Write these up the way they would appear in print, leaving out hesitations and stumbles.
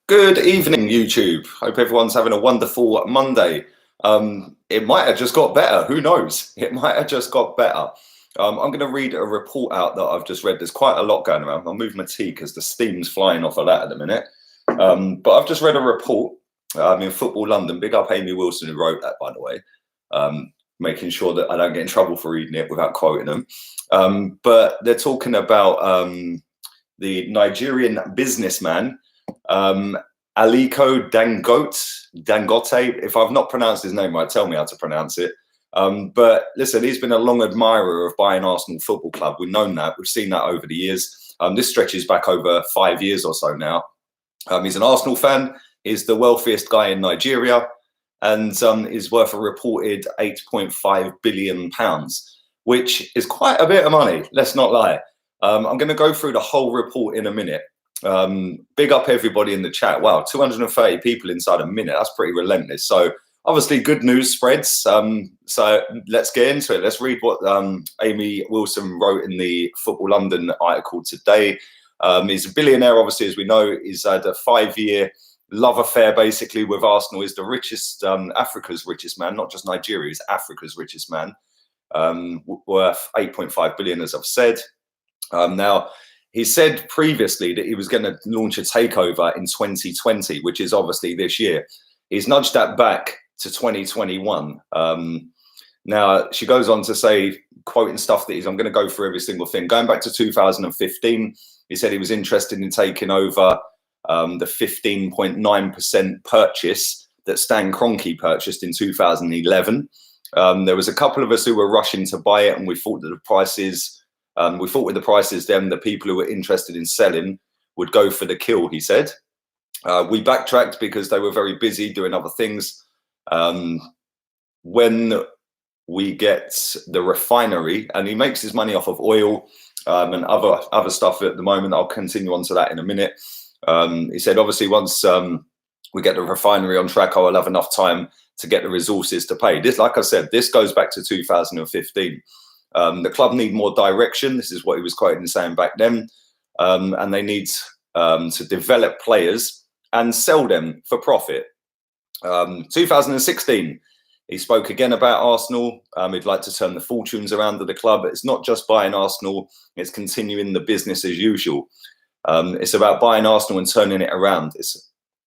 Good evening, YouTube. Hope everyone's having a wonderful Monday. It might have just got better. Who knows? It might have just got better. I'm going to read a report out that I've just read. There's quite a lot going around. I'll move my tea because the steam's flying off of that at the minute. But I've just read a report in Football London. Big up Amy Wilson, who wrote that, by the way. Making sure that I don't get in trouble for reading it without quoting them. But they're talking about the Nigerian businessman, Aliko Dangote. If I've not pronounced his name right, tell me how to pronounce it. But listen, he's been a long admirer of buying Arsenal Football Club. We've known that. We've seen that over the years. This stretches back over 5 years or so now. He's an Arsenal fan. He's the wealthiest guy in Nigeria, and is worth a reported £8.5 billion, which is quite a bit of money. Let's not lie. I'm going to go through the whole report in a minute. Big up everybody in the chat. Wow, 230 people inside a minute. That's pretty relentless. So obviously good news spreads. So let's get into it. Let's read what Amy Wilson wrote in the Football London article today. He's a billionaire, obviously, as we know. He's had a 5-year love affair, basically, with Arsenal. He's the richest, Africa's richest man, not just Nigeria. He's Africa's richest man, worth 8.5 billion, as I've said. Now, he said previously that he was going to launch a takeover in 2020, which is obviously this year. He's nudged that back to 2021. Now, she goes on to say, quoting stuff that I'm going to go through every single thing. Going back to 2015, he said he was interested in taking over the 15.9% purchase that Stan Kroenke purchased in 2011. There was a couple of us who were rushing to buy it, and we thought that the prices... we thought with the prices, then the people who were interested in selling would go for the kill, he said. We backtracked because they were very busy doing other things. When we get the refinery, and he makes his money off of oil and other stuff at the moment. I'll continue on to that in a minute. He said, obviously, once we get the refinery on track, I'll have enough time to get the resources to pay. This, like I said, this goes back to 2015. The club need more direction. This is what he was quoting saying back then. And they need to develop players and sell them for profit. 2016, he spoke again about Arsenal. He'd like to turn the fortunes around of the club. It's not just buying Arsenal. It's continuing the business as usual. It's about buying Arsenal and turning it around.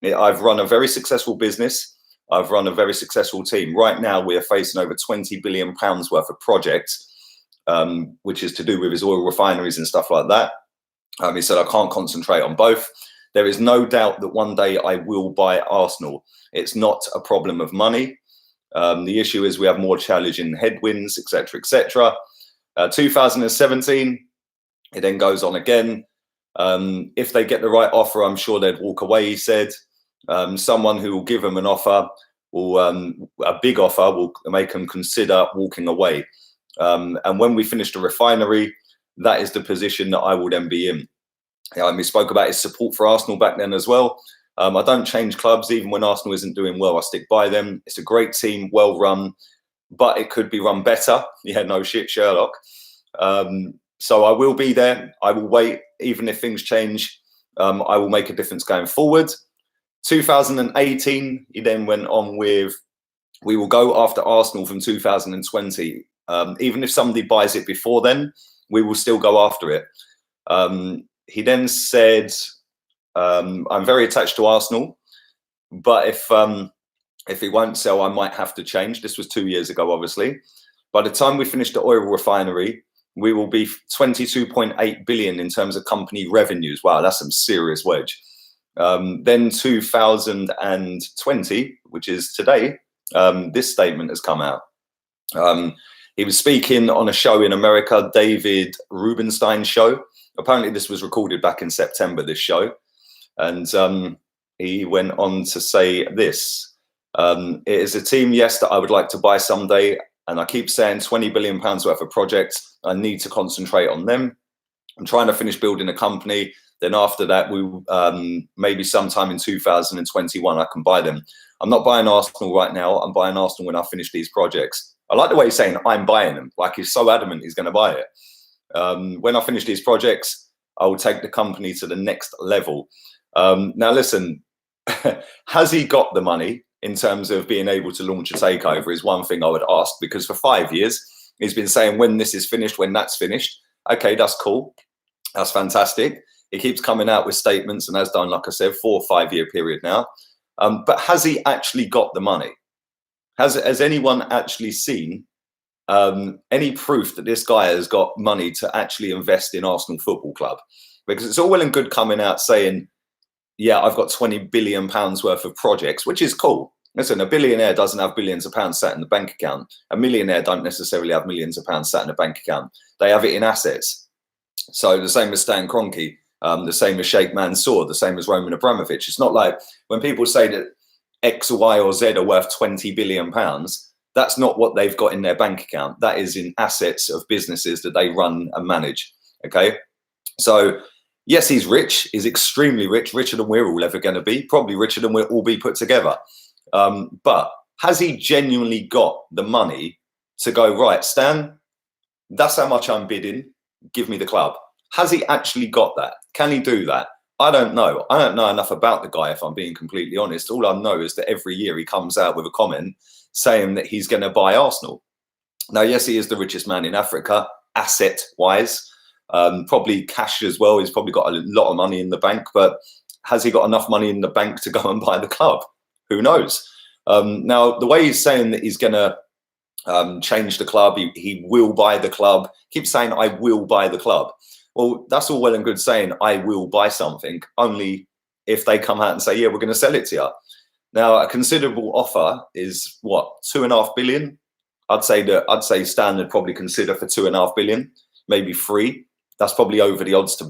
I've run a very successful business. I've run a very successful team. Right now, we are facing over £20 billion worth of projects, which is to do with his oil refineries and stuff like that. He said, I can't concentrate on both. There is no doubt that one day I will buy Arsenal. It's not a problem of money. The issue is we have more challenging headwinds, etc., etc. 2017, it then goes on again. If they get the right offer, I'm sure they'd walk away, he said. Someone who will give them an offer, a big offer, will make them consider walking away. And when we finish the refinery, that is the position that I will then be in. He spoke about his support for Arsenal back then as well. I don't change clubs. Even when Arsenal isn't doing well, I stick by them. It's a great team, well run, but it could be run better. Yeah, no shit, Sherlock. So I will be there. I will wait. Even if things change, I will make a difference going forward. 2018, he then went on with, we will go after Arsenal from 2020. Even if somebody buys it before then, we will still go after it. He then said, I'm very attached to Arsenal, but if it won't sell, I might have to change. This was 2 years ago, obviously. By the time we finish the oil refinery, we will be 22.8 billion in terms of company revenues. Wow, that's some serious wedge. Then 2020, which is today, this statement has come out. He was speaking on a show in America, David Rubenstein's show. Apparently this was recorded back in September, this show. And he went on to say this. It is a team, yes, that I would like to buy someday. And I keep saying £20 billion worth of projects. I need to concentrate on them. I'm trying to finish building a company. Then after that, we maybe sometime in 2021, I can buy them. I'm not buying Arsenal right now. I'm buying Arsenal when I finish these projects. I like the way he's saying I'm buying them. Like, he's so adamant he's going to buy it. When I finish these projects, I will take the company to the next level. Now, listen, Has he got the money in terms of being able to launch a takeover is one thing I would ask, because for 5 years, he's been saying when this is finished, when that's finished. Okay, that's cool. That's fantastic. He keeps coming out with statements and has done, like I said, 4 or 5 year period now. But has he actually got the money? Has anyone actually seen any proof that this guy has got money to actually invest in Arsenal Football Club? Because it's all well and good coming out saying, yeah, I've got £20 billion worth of projects, which is cool. Listen, a billionaire doesn't have billions of pounds sat in the bank account. A millionaire don't necessarily have millions of pounds sat in a bank account. They have it in assets. So the same as Stan Kroenke, the same as Sheikh Mansour, the same as Roman Abramovich. It's not like when people say that X, Y, or Z are worth £20 billion, that's not what they've got in their bank account. That is in assets of businesses that they run and manage. Okay. So yes, he's rich. He's extremely rich, richer than we're all ever going to be, probably richer than we'll all be put together. But has he genuinely got the money to go, right, Stan, that's how much I'm bidding, give me the club? Has he actually got that? Can he do that? I don't know. I don't know enough about the guy, if I'm being completely honest. All I know is that every year he comes out with a comment saying that he's going to buy Arsenal. Now, yes, he is the richest man in Africa, asset-wise. Probably cash as well. He's probably got a lot of money in the bank, but has he got enough money in the bank to go and buy the club? Who knows? Now, the way he's saying that he's going to change the club, he will buy the club, keeps saying, I will buy the club. Well, that's all well and good saying, I will buy something, only if they come out and say, yeah, we're going to sell it to you. Now, a considerable offer is what, 2.5 billion? I'd say Stan would probably consider for 2.5 billion, maybe 3. That's probably over the odds to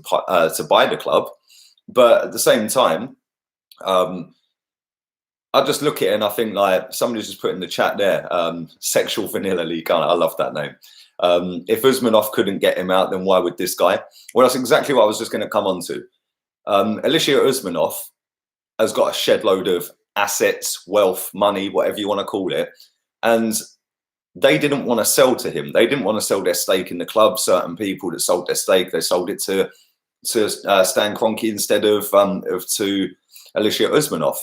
buy the club. But at the same time, I just look at it and I think, like, somebody's just put in the chat there, Sexual Vanilla League. I love that name. If Usmanov couldn't get him out, then why would this guy? Well, that's exactly what I was just going to come on to. Alisher Usmanov has got a shed load of assets, wealth, money, whatever you want to call it. And they didn't want to sell to him. They didn't want to sell their stake in the club. Certain people that sold their stake, they sold it to Stan Kroenke instead of to Alisher Usmanov.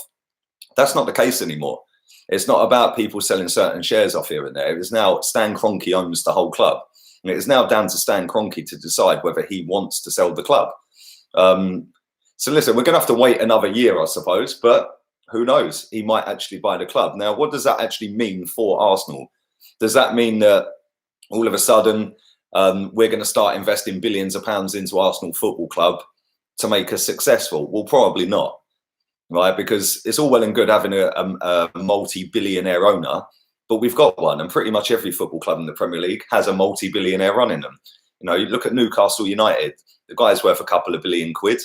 That's not the case anymore. It's not about people selling certain shares off here and there. It's now Stan Kroenke owns the whole club. And it is now down to Stan Kroenke to decide whether he wants to sell the club. So listen, we're going to have to wait another year, I suppose, but who knows? He might actually buy the club. Now, what does that actually mean for Arsenal? Does that mean that all of a sudden we're going to start investing billions of pounds into Arsenal Football Club to make us successful? Well, probably not. Right, because it's all well and good having a multi-billionaire owner, but we've got one, and pretty much every football club in the Premier League has a multi-billionaire running them. You know, you look at Newcastle United, the guy's worth a couple of billion quid.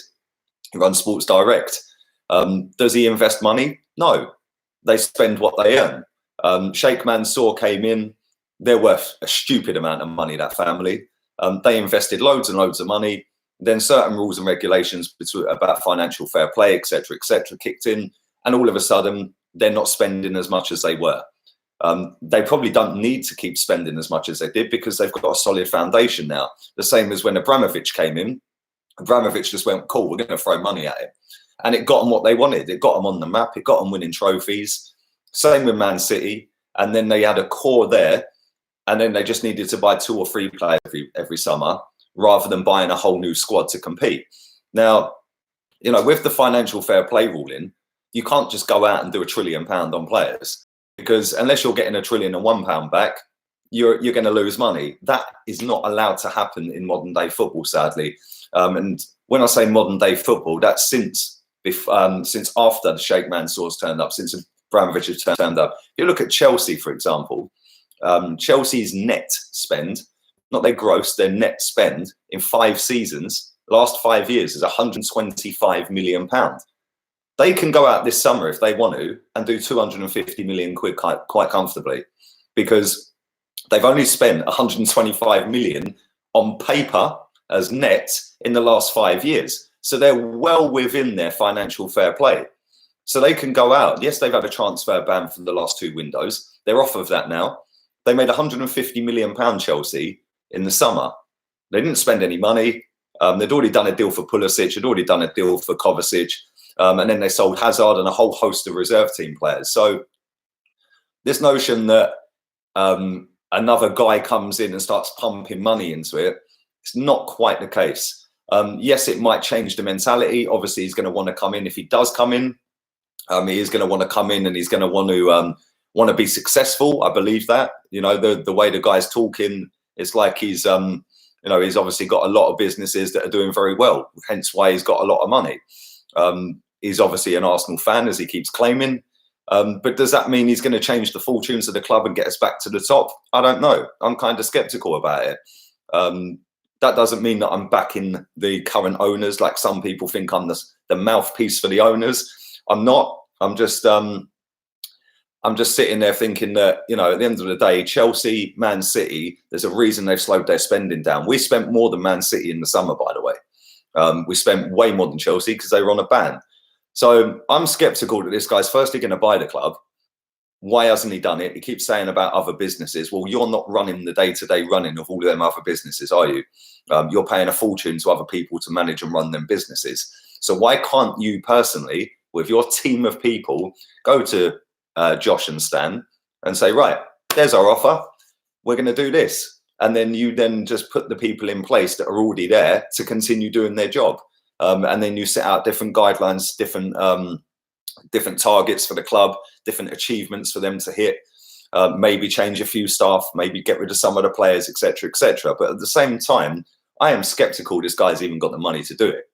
He runs Sports Direct. Does he invest money? No, they spend what they earn. Sheikh Mansour came in, they're worth a stupid amount of money, that family. They invested loads and loads of money. Then certain rules and regulations about financial fair play, etc., kicked in, and all of a sudden they're not spending as much as they were. They probably don't need to keep spending as much as they did because they've got a solid foundation now. The same as when Abramovich came in. Abramovich just went, cool, we're going to throw money at it. And it got them what they wanted. It got them on the map. It got them winning trophies. Same with Man City. And then they had a core there. And then they just needed to buy 2 or 3 players every summer, rather than buying a whole new squad to compete. Now, you know, with the financial fair play ruling, you can't just go out and do £1 trillion on players, because unless you're getting £1 trillion and £1 back, you're going to lose money. That is not allowed to happen in modern day football, sadly. And when I say modern day football, that's since after the Sheikh Mansour's turned up, since Abramovich has turned up. If you look at Chelsea, for example, Chelsea's net spend, not their gross, their net spend in 5 seasons, last 5 years, is £125 million. They can go out this summer if they want to and do 250 million quid quite comfortably, because they've only spent 125 million on paper as net in the last 5 years. So they're well within their financial fair play. So they can go out. Yes, they've had a transfer ban for the last 2 windows. They're off of that now. They made £150 million, Chelsea, in the summer. They didn't spend any money. They'd already done a deal for Pulisic. They'd already done a deal for Kovacic. And then they sold Hazard and a whole host of reserve team players. So this notion that another guy comes in and starts pumping money into it, it's not quite the case. Yes, it might change the mentality. Obviously, he's going to want to come in. If he does come in, he is going to want to come in and he's going to want to be successful. I believe that. You know, the way the guy's talking, it's like he's he's obviously got a lot of businesses that are doing very well. Hence why he's got a lot of money. He's obviously an Arsenal fan, as he keeps claiming. But does that mean he's going to change the fortunes of the club and get us back to the top? I don't know. I'm kind of skeptical about it. That doesn't mean that I'm backing the current owners, like some people think I'm the mouthpiece for the owners. I'm not. I'm just sitting there thinking that, you know, at the end of the day, Chelsea, Man City, there's a reason they've slowed their spending down. We spent more than Man City in the summer, by the way. We spent way more than Chelsea because they were on a ban. So I'm skeptical that this guy's firstly going to buy the club. Why hasn't he done it? He keeps saying about other businesses. Well, you're not running the day-to-day running of all of them other businesses, are you? You're paying a fortune to other people to manage and run them businesses. So why can't you personally, with your team of people, go to Josh and Stan and say, right, there's our offer. We're going to do this. And then you then just put the people in place that are already there to continue doing their job. And then you set out different guidelines, different targets for the club, different achievements for them to hit, maybe change a few staff, maybe get rid of some of the players, etc., etc. But at the same time, I am skeptical this guy's even got the money to do it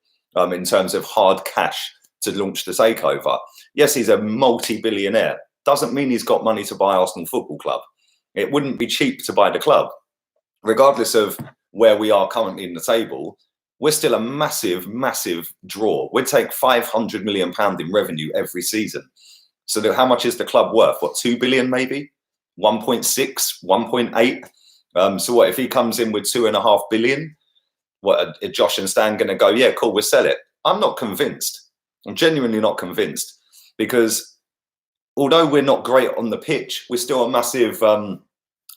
in terms of hard cash to launch the takeover. Yes, he's a multi-billionaire. Doesn't mean he's got money to buy Arsenal Football Club. It wouldn't be cheap to buy the club. Regardless of where we are currently in the table, we're still a massive, massive draw. We'd take £500 million in revenue every season. So how much is the club worth? What, 2 billion maybe? 1.6, 1.8? So what, if he comes in with 2.5 billion, what, are Josh and Stan going to go, yeah, cool, we'll sell it? I'm not convinced. I'm genuinely not convinced, because although we're not great on the pitch, we're still a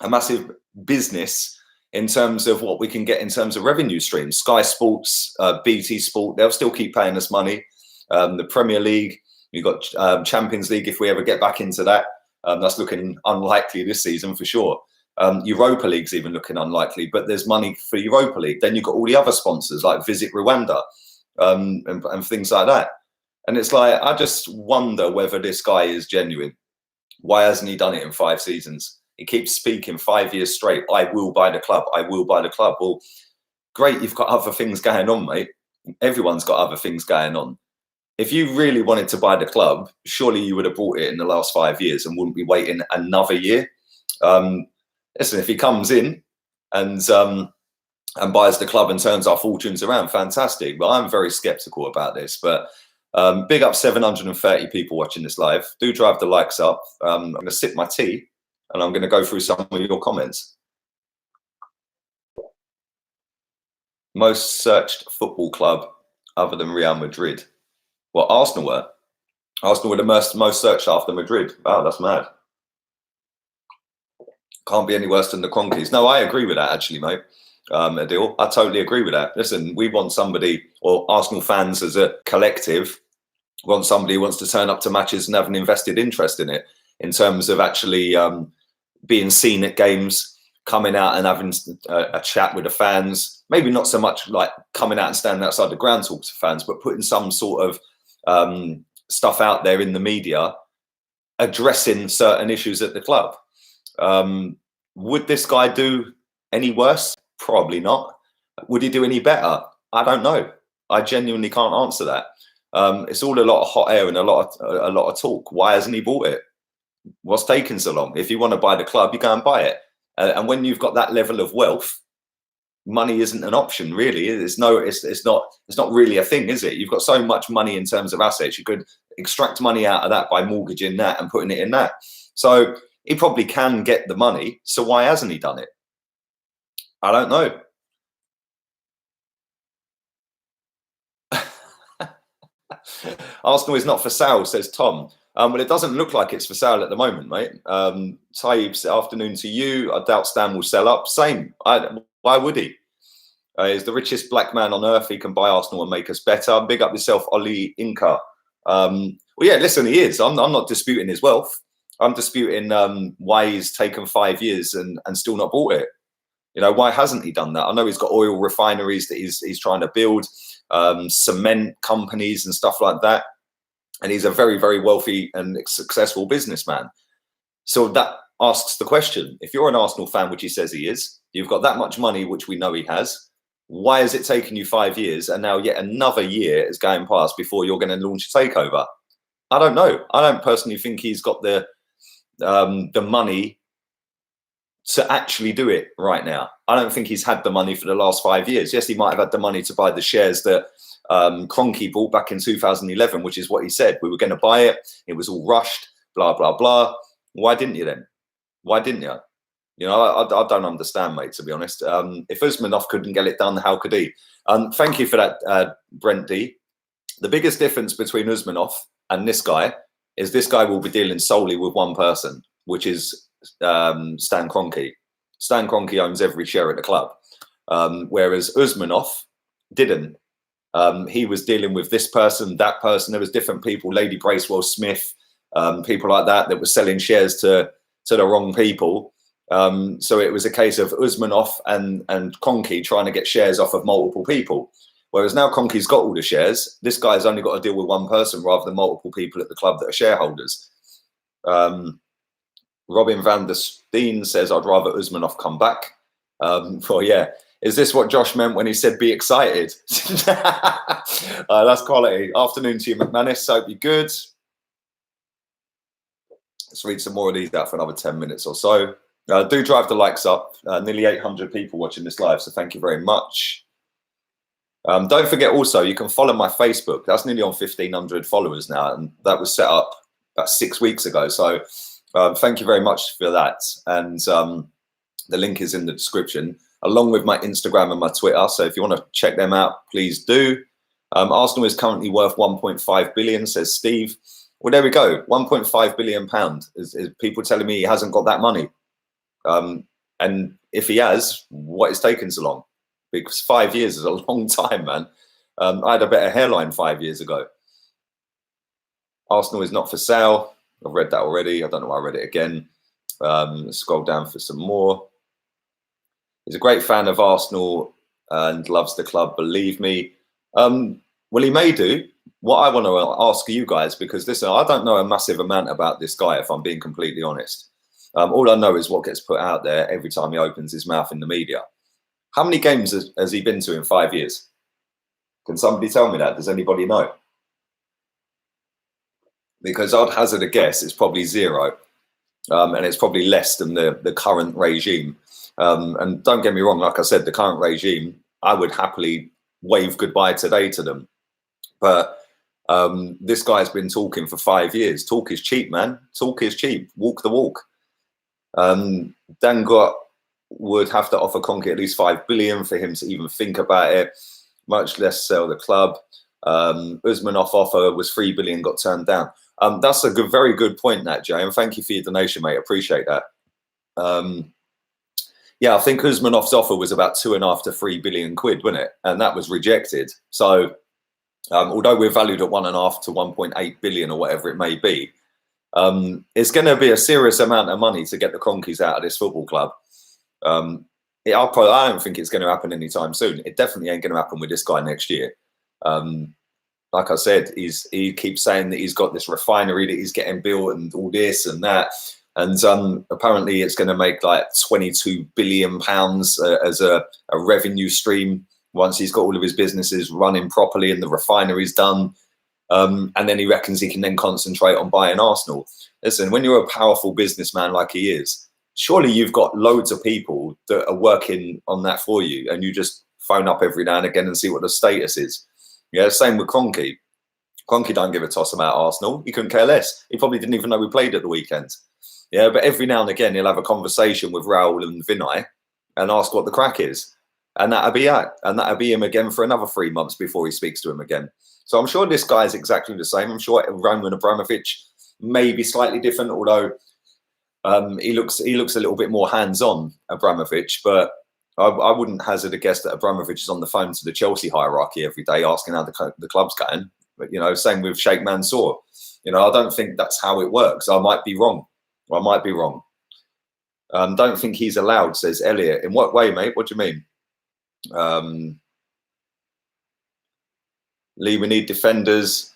massive business in terms of what we can get in terms of revenue streams. Sky Sports, BT Sport, they'll still keep paying us money. The Premier League, you've got Champions League if we ever get back into that. That's looking unlikely this season for sure. Europa League's even looking unlikely, but there's money for Europa League. Then you've got all the other sponsors like Visit Rwanda and things like that. And it's like, I just wonder whether this guy is genuine. Why hasn't he done it in 5 seasons? He keeps speaking 5 years straight, I will buy the club, I will buy the club. Well, great, you've got other things going on, mate. Everyone's got other things going on. If you really wanted to buy the club, surely you would have bought it in the last 5 years and wouldn't be waiting another year. Listen, if he comes in and buys the club and turns our fortunes around, fantastic. But I'm very skeptical about this. But big up 730 people watching this live. Do drive the likes up. I'm going to sip my tea and I'm going to go through some of your comments. Most searched football club other than Real Madrid. Well, Arsenal were. Arsenal were the most searched after Madrid. Wow, that's mad. Can't be any worse than the Cronkies. No, I agree with that, actually, mate. Adil, I totally agree with that. Listen, we want somebody, or Arsenal fans as a collective, want somebody who wants to turn up to matches and have an invested interest in it, in terms of actually being seen at games, coming out and having a chat with the fans. Maybe not so much like coming out and standing outside the ground talking to fans, but putting some sort of stuff out there in the media, addressing certain issues at the club. Would this guy do any worse? Probably not. Would he do any better? I don't know. I genuinely can't answer that. It's all a lot of hot air and a lot of talk. Why hasn't he bought it? What's taking so long? If you want to buy the club, you go and buy it. And when you've got that level of wealth, money isn't an option, really. It's not really a thing, is it? You've got so much money in terms of assets. You could extract money out of that by mortgaging that and putting it in that. So he probably can get the money. So why hasn't he done it? I don't know. Arsenal is not for sale, says Tom. Well, it doesn't look like it's for sale at the moment, mate. Taib, afternoon to you. I doubt Stan will sell up. Same. Why would he? He's the richest black man on earth. He can buy Arsenal and make us better. Big up yourself, Oli Inca. Well, yeah, listen, he is. I'm not disputing his wealth. I'm disputing why he's taken 5 years and still not bought it. You know, why hasn't he done that? I know he's got oil refineries that he's trying to build, cement companies and stuff like that. And he's a very, very wealthy and successful businessman. So that asks the question, if you're an Arsenal fan, which he says he is, you've got that much money, which we know he has, why is it taking you 5 years and now yet another year is going past before you're going to launch a takeover? I don't know. I don't personally think he's got the money to actually do it right now. I don't think he's had the money for the last 5 years. Yes, he might have had the money to buy the shares that Kroenke bought back in 2011, which is what he said. We were going to buy it. It was all rushed, blah, blah, blah. Why didn't you then? Why didn't you? You know, I don't understand, mate, to be honest. If Usmanov couldn't get it done, how could he? Thank you for that, Brent D. The biggest difference between Usmanov and this guy is this guy will be dealing solely with one person, which is Stan Kroenke. Stan Kroenke owns every share at the club, whereas Usmanov didn't. He was dealing with this person, that person. There was different people, Lady Bracewell Smith, people like that were selling shares to the wrong people. So it was a case of Usmanov and Kroenke trying to get shares off of multiple people. Whereas now Kroenke's got all the shares, this guy's only got to deal with one person rather than multiple people at the club that are shareholders. Robin van der Steen says, I'd rather Usmanov come back. Well, yeah. Is this what Josh meant when he said be excited? That's quality. Afternoon to you, McManus. Hope you're good. Let's read some more of these out for another 10 minutes or so. Do drive the likes up. Nearly 800 people watching this live, so thank you very much. Don't forget also, you can follow my Facebook. That's nearly on 1,500 followers now, and that was set up about 6 weeks ago. So thank you very much for that. And the link is in the description, along with my Instagram and my Twitter. So if you want to check them out, please do. Arsenal is currently worth 1.5 billion, says Steve. Well, there we go. 1.5 billion pound is people telling me he hasn't got that money. And if he has, what is taking so long? Because 5 years is a long time, man. I had a better hairline 5 years ago. Arsenal is not for sale. I've read that already. I don't know why I read it again. Scroll down for some more. He's a great fan of Arsenal and loves the club, believe me. Well, he may do. What I want to ask you guys, because listen, I don't know a massive amount about this guy, if I'm being completely honest. All I know is what gets put out there every time he opens his mouth in the media. How many games has he been to in 5 years? Can somebody tell me that? Does anybody know? Because I'd hazard a guess it's probably 0. And it's probably less than the current regime. And don't get me wrong, like I said, the current regime, I would happily wave goodbye today to them. But this guy's been talking for 5 years. Talk is cheap, man. Talk is cheap. Walk the walk. Dangot would have to offer Kroenke at least 5 billion for him to even think about it, much less sell the club. Usmanov offer was 3 billion, got turned down. That's a very good point, that, Jay, and thank you for your donation, mate. Appreciate that. Yeah, I think Usmanov's offer was about 2.5 to 3 billion quid, wasn't it? And that was rejected. So although we're valued at 1.5 to 1.8 billion or whatever it may be, it's going to be a serious amount of money to get the Kroenkes out of this football club. I don't think it's going to happen anytime soon. It definitely ain't going to happen with this guy next year. Like I said, he keeps saying that he's got this refinery that he's getting built and all this and that. And apparently it's going to make like 22 billion pounds as a revenue stream once he's got all of his businesses running properly and the refinery's done. And then he reckons he can then concentrate on buying Arsenal. Listen, when you're a powerful businessman like he is, surely you've got loads of people that are working on that for you, and you just phone up every now and again and see what the status is. Yeah, same with Kroenke. Kroenke don't give a toss about Arsenal. He couldn't care less. He probably didn't even know we played at the weekend. Yeah, but every now and again he'll have a conversation with Raul and Vinay and ask what the crack is. And that'll be it. And that'll be him again for another 3 months before he speaks to him again. So I'm sure this guy is exactly the same. I'm sure Roman Abramovich may be slightly different, although he looks a little bit more hands-on, Abramovich. But I wouldn't hazard a guess that Abramovich is on the phone to the Chelsea hierarchy every day asking how the club's going. But, you know, same with Sheikh Mansour. You know, I don't think that's how it works. I might be wrong. I might be wrong. Don't think he's allowed, says Elliot. In what way, mate? What do you mean? Lee, we need defenders.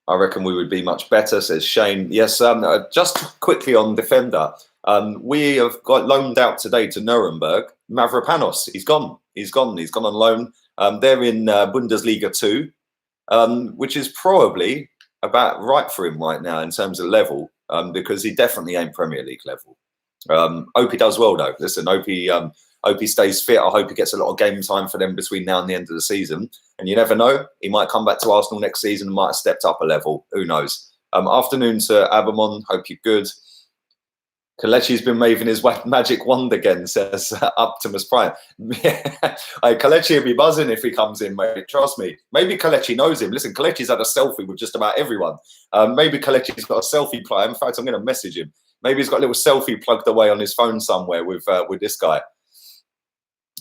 I reckon we would be much better, says Shane. Yes, just quickly on defender. We have got loaned out today to Nuremberg. Mavropanos, he's gone. He's gone on loan. They're in Bundesliga 2, which is probably about right for him right now in terms of level, because he definitely ain't Premier League level. Hope he does well, though. Listen, hope he stays fit. I hope he gets a lot of game time for them between now and the end of the season. And you never know, he might come back to Arsenal next season and might have stepped up a level. Who knows? Afternoon to Abamon. Hope you're good. Kelechi's been waving his magic wand again, says Optimus Prime. Kelechi will be buzzing if he comes in, mate. Trust me. Maybe Kelechi knows him. Listen, Kelechi's had a selfie with just about everyone. Maybe Kelechi's got a selfie plug. In fact, I'm going to message him. Maybe he's got a little selfie plugged away on his phone somewhere with this guy.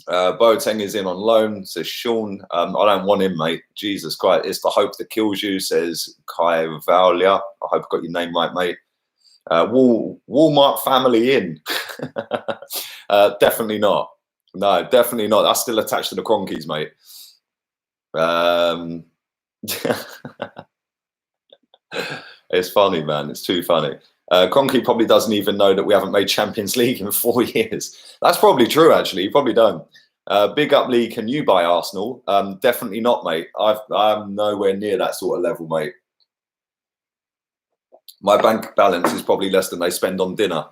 Boateng is in on loan, says Sean. I don't want him, mate. Jesus Christ. It's the hope that kills you, says Kai Valia. I hope I got your name right, mate. Walmart family in. Definitely not. No, definitely not. That's still attached to the Cronkies, mate. It's funny, man. It's too funny. Cronky probably doesn't even know that we haven't made Champions League in 4 years. That's probably true, actually. You probably don't. Big up, Lee. Can you buy Arsenal? Definitely not, mate. I'm nowhere near that sort of level, mate. My bank balance is probably less than they spend on dinner.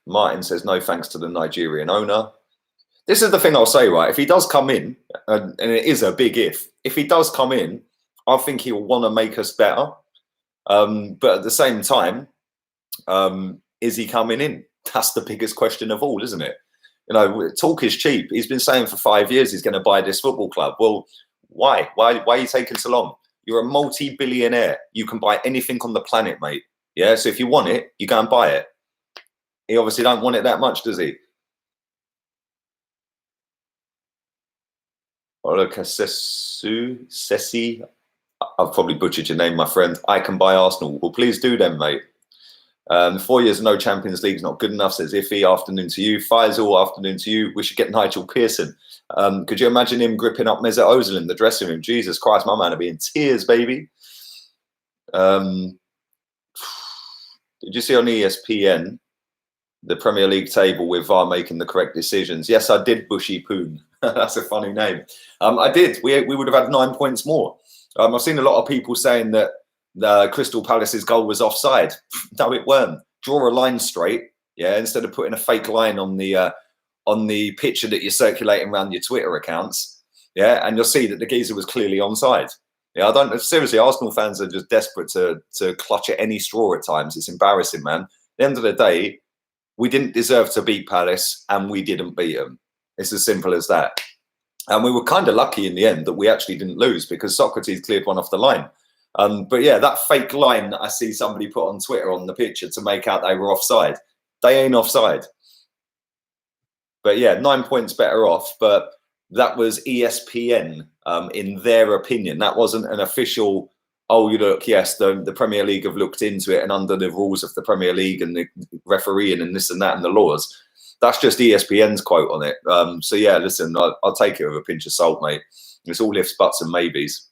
Martin says, no thanks to the Nigerian owner. This is the thing I'll say, right? If he does come in, and it is a big if he does come in, I think he'll want to make us better. But at the same time, is he coming in? That's the biggest question of all, isn't it? You know, talk is cheap. He's been saying for 5 years he's going to buy this football club. Well, why? Why are you taking so long? You're a multi-billionaire. You can buy anything on the planet, mate. Yeah, so if you want it, you go and buy it. He obviously don't want it that much, does he? Sessi, I've probably butchered your name, my friend. I can buy Arsenal. Well, please do then, mate. 4 years, no Champions League is not good enough, says Iffy. Afternoon to you. Faisal, afternoon to you. We should get Nigel Pearson. Could you imagine him gripping up Mesut Ozil in the dressing room? Jesus Christ, my man would be in tears, baby. Did you see on ESPN the Premier League table with VAR making the correct decisions? Yes, I did, Bushy Poon. That's a funny name. I did. We would have had 9 points more. I've seen a lot of people saying that Crystal Palace's goal was offside. No, it weren't. Draw a line straight, yeah, instead of putting a fake line on the picture that you're circulating around your Twitter accounts, yeah, and you'll see that the geezer was clearly onside. Yeah, I don't seriously. Arsenal fans are just desperate to clutch at any straw at times. It's embarrassing, man. At the end of the day, we didn't deserve to beat Palace, and we didn't beat them. It's as simple as that. And we were kind of lucky in the end that we actually didn't lose because Socrates cleared one off the line. But yeah, that fake line that I see somebody put on Twitter on the picture to make out they were offside, they ain't offside. But yeah, 9 points better off. But that was ESPN in their opinion. That wasn't an official, oh, you look, yes, the Premier League have looked into it and under the rules of the Premier League and the refereeing and this and that and the laws. That's just ESPN's quote on it. So yeah, listen, I'll take it with a pinch of salt, mate. It's all ifs, buts and maybes.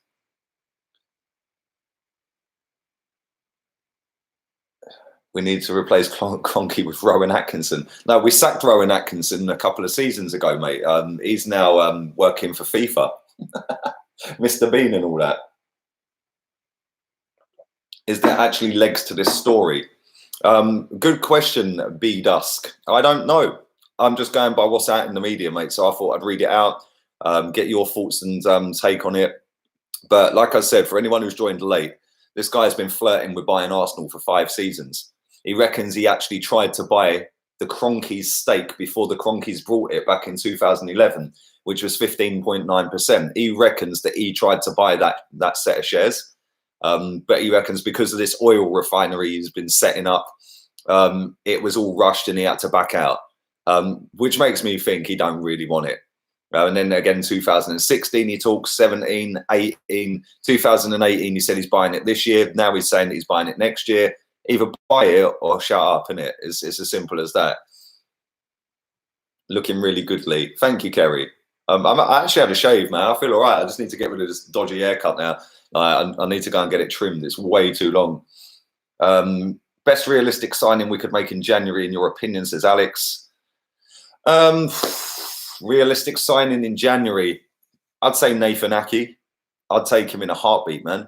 We need to replace Cronky with Rowan Atkinson. No, we sacked Rowan Atkinson a couple of seasons ago, mate. He's now working for FIFA. Mr. Bean and all that. Is there actually legs to this story? Good question, B Dusk. I don't know. I'm just going by what's out in the media, mate. So I thought I'd read it out, get your thoughts and take on it. But like I said, for anyone who's joined late, this guy has been flirting with buying Arsenal for 5 seasons. He reckons he actually tried to buy the Cronkies stake before the Cronkies brought it back in 2011, which was 15.9%. He reckons that he tried to buy that set of shares. But he reckons because of this oil refinery he's been setting up, it was all rushed and he had to back out, which makes me think he don't really want it. And then again, 2016, he talks 17, 18, 2018, he said he's buying it this year. Now he's saying that he's buying it next year. Either buy it or shut up, innit? It's as simple as that. Looking really good, Lee. Thank you, Kerry. I actually had a shave, man. I feel all right. I just need to get rid of this dodgy haircut now. I need to go and get it trimmed. It's way too long. Best realistic signing we could make in January, in your opinion, says Alex. Realistic signing in January, I'd say Nathan Aki. I'd take him in a heartbeat, man.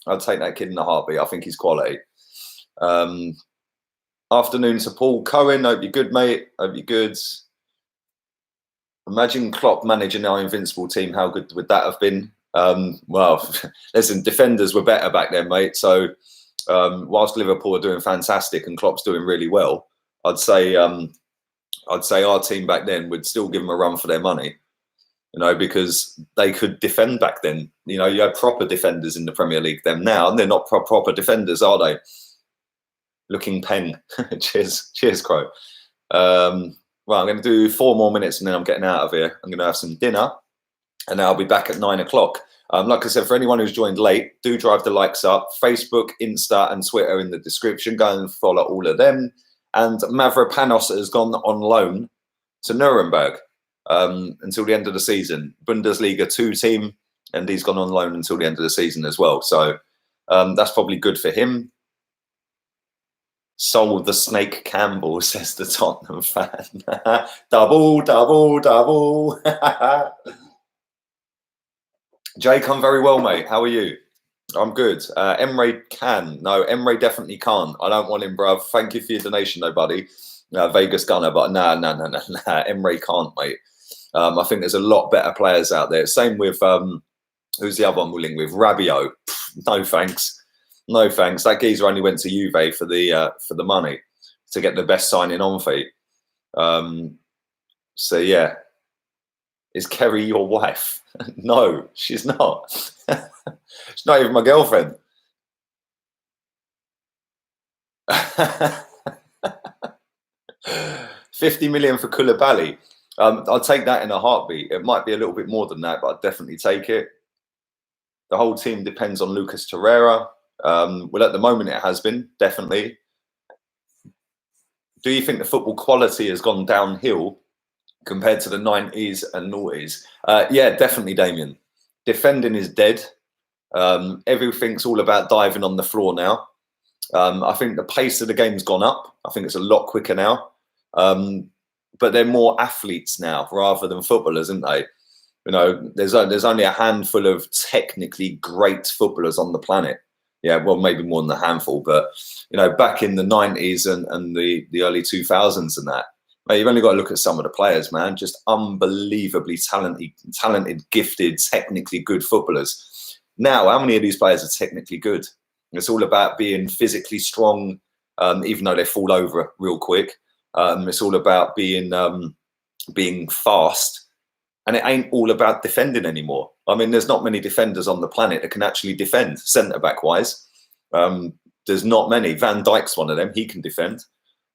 I'd take that kid in a heartbeat. I think he's quality. Afternoon to Paul Cohen. Hope you're good, mate. Hope you're good. Imagine Klopp managing our invincible team. How good would that have been? Well, listen, defenders were better back then, mate. So whilst Liverpool are doing fantastic and Klopp's doing really well, I'd say our team back then would still give them a run for their money, you know, because they could defend back then. You know, you had proper defenders in the Premier League then. Now they're not proper defenders, are they? Looking pen. cheers, Crow. Well, I'm going to do 4 more minutes and then I'm getting out of here. I'm going to have some dinner and then I'll be back at 9 o'clock. Like I said, for anyone who's joined late, do drive the likes up. Facebook, Insta and Twitter in the description. Go and follow all of them. And Mavropanos has gone on loan to Nuremberg until the end of the season. Bundesliga 2 team, and he's gone on loan until the end of the season as well. So that's probably good for him. Sold the Snake Campbell, says the Tottenham fan. double. Jake, I'm very well, mate. How are you? I'm good. Emre can. No, Emre definitely can't. I don't want him, bruv. Thank you for your donation, though, buddy. Vegas Gunner, but nah. Emre can't, mate. I think there's a lot better players out there. Same with, who's the other one we're linked with? Rabiot. No, thanks. No, thanks. That geezer only went to Juve for the money, to get the best signing on fee. So, yeah. Is Kerry your wife? No, she's not. She's not even my girlfriend. 50 million for Koulibaly. I'll take that in a heartbeat. It might be a little bit more than that, but I'd definitely take it. The whole team depends on Lucas Torreira. Well, at the moment it has been, definitely. Do you think the football quality has gone downhill compared to the 90s and noughties? Yeah, definitely, Damien. Defending is dead. Everything's all about diving on the floor now. I think the pace of the game's gone up. I think it's a lot quicker now. But they're more athletes now rather than footballers, aren't they? You know, there's only a handful of technically great footballers on the planet. Yeah, well, maybe more than a handful. But, you know, back in the 90s and the early 2000s and that, you've only got to look at some of the players, man. Just unbelievably talented, gifted, technically good footballers. Now, how many of these players are technically good? It's all about being physically strong, even though they fall over real quick. It's all about being fast. And it ain't all about defending anymore. I mean, there's not many defenders on the planet that can actually defend, centre-back wise. There's not many. Van Dijk's one of them. He can defend.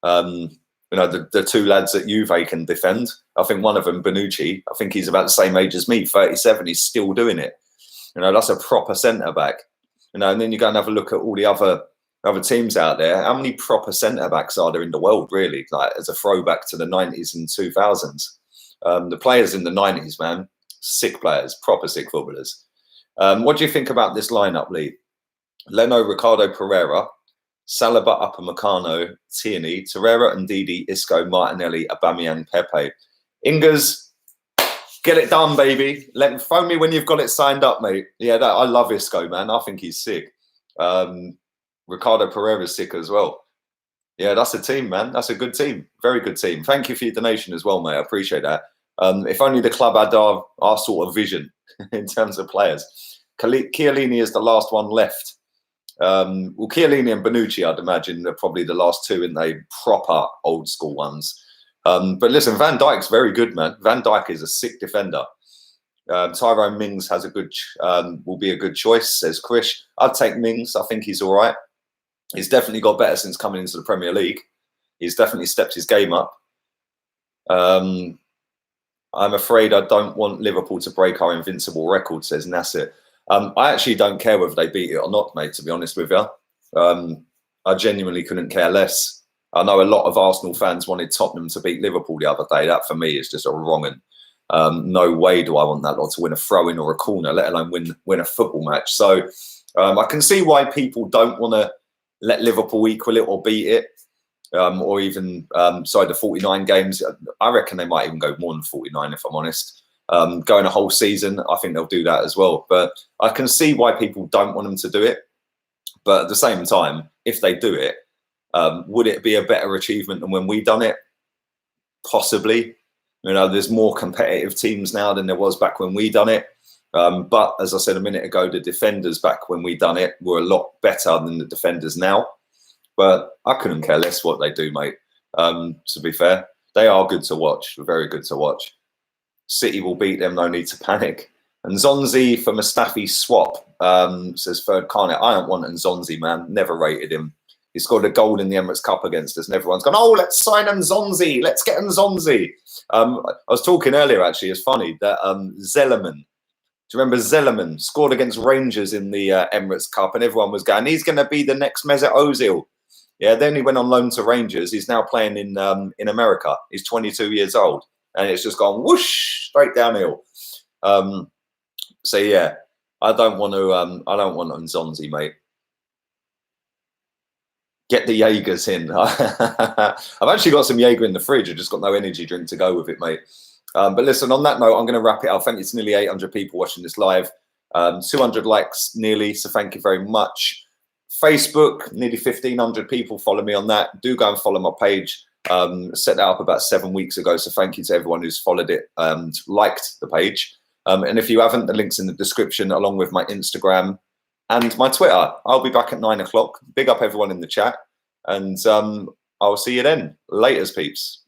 You know, the 2 lads at Juve can defend. I think one of them, Bonucci, I think he's about the same age as me, 37. He's still doing it. You know, that's a proper centre-back. You know, and then you go and have a look at all the other teams out there. How many proper centre-backs are there in the world, really? Like, as a throwback to the 90s and 2000s. The players in the 90s, man, sick players, proper sick footballers. What do you think about this lineup, Lee? Leno, Ricardo Pereira, Saliba, Upamecano, Tierney, Torreira, and Ndidi, Isco, Martinelli, Aubameyang, Pepe. Ingers, get it done, baby. Phone me when you've got it signed up, mate. Yeah, I love Isco, man. I think he's sick. Ricardo Pereira's sick as well. Yeah, that's a team, man. That's a good team. Very good team. Thank you for your donation as well, mate. I appreciate that. If only the club had our sort of vision in terms of players. Chiellini is the last one left. Well, Chiellini and Bonucci, I'd imagine, are probably the last 2 in the proper old school ones. But listen, Van Dijk's very good, man. Van Dijk is a sick defender. Tyrone Mings has will be a good choice, says Krish. I'd take Mings. I think he's all right. He's definitely got better since coming into the Premier League. He's definitely stepped his game up. I'm afraid I don't want Liverpool to break our invincible record, says Nasser. I actually don't care whether they beat it or not, mate, to be honest with you. I genuinely couldn't care less. I know a lot of Arsenal fans wanted Tottenham to beat Liverpool the other day. That, for me, is just a wrong un. No way do I want that lot to win a throw-in or a corner, let alone win a football match. So I can see why people don't want to let Liverpool equal it or beat it. Or even the 49 games. I reckon they might even go more than 49, if I'm honest. Going a whole season, I think they'll do that as well. But I can see why people don't want them to do it. But at the same time, if they do it, would it be a better achievement than when we done it? Possibly. There's more competitive teams now than there was back when we done it. But as I said a minute ago, the defenders back when we done it were a lot better than the defenders now. But I couldn't care less what they do, mate. To be fair, they are good to watch. Very good to watch. City will beat them. No need to panic. And Nzonzi for Mustafi swap, says Third Carnet. I don't want Nzonzi, man. Never rated him. He scored a goal in the Emirates Cup against us, and everyone's gone, oh, let's sign Nzonzi. Let's get Nzonzi. I was talking earlier, actually. It's funny that Zellerman. Do you remember Zellerman scored against Rangers in the Emirates Cup, and everyone was going, he's going to be the next Mesut Ozil. Yeah, then he went on loan to Rangers. He's now playing in America. He's 22 years old, and it's just gone whoosh straight downhill. So yeah, I don't want Nzonzi, mate. Get the Jaegers in. I've actually got some Jaeger in the fridge. I've just got no energy drink to go with it, mate. But listen, on that note, I'm going to wrap it up. Thank you to nearly 800 people watching this live. 200 likes nearly, so thank you very much. Facebook, nearly 1,500 people follow me on that. Do go and follow my page. Set that up about 7 weeks ago, so thank you to everyone who's followed it and liked the page. And if you haven't, the link's in the description, along with my Instagram and my Twitter. I'll be back at 9 o'clock. Big up everyone in the chat, and I'll see you then. Laters, peeps.